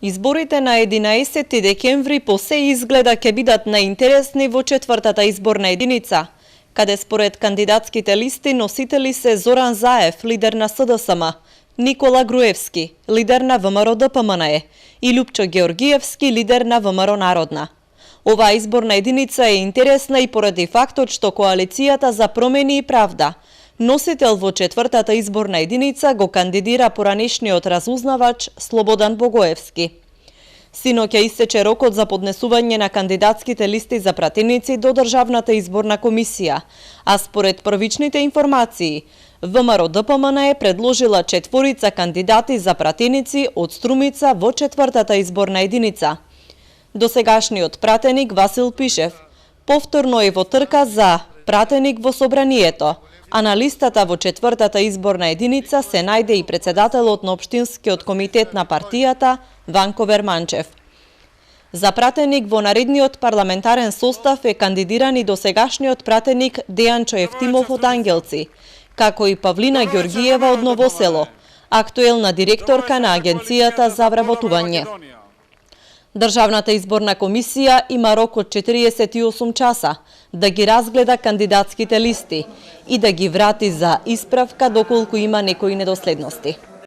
Изборите на 11 декември по се изгледа ќе бидат наинтересни во четвртата изборна единица, каде според кандидатските листи носители се Зоран Заев, лидер на СДСМ, Никола Груевски, лидер на ВМРО ДПМНЕ и Љупчо Георгиевски, лидер на ВМРО Народна. Оваа изборна единица е интересна и поради фактот што коалицијата за промени и правда, носител во четвртата изборна единица, го кандидира поранешниот разузнавач Слободан Богоевски. Синоќа истече рокот за поднесување на кандидатските листи за пратеници до Државната изборна комисија, а според првичните информации, ВМРО ДПМН е предложила четворица кандидати за пратеници од Струмица во четвртата изборна единица. Досегашниот пратеник Васил Пишев повторно е во трка за пратеник во собранието, а на листата во четвртата изборна единица се најде и председателот на Општинскиот комитет на партијата Ванко Верманчев. За пратеник во наредниот парламентарен состав е кандидиран и досегашниот пратеник Дејанчо Евтимов од Ангелци, како и Павлина Ѓоргиева од Новосело, актуелна директорка на Агенцијата за вработување. Државната изборна комисија има рок од 48 часа да ги разгледа кандидатските листи и да ги врати за исправка доколку има некои недоследности.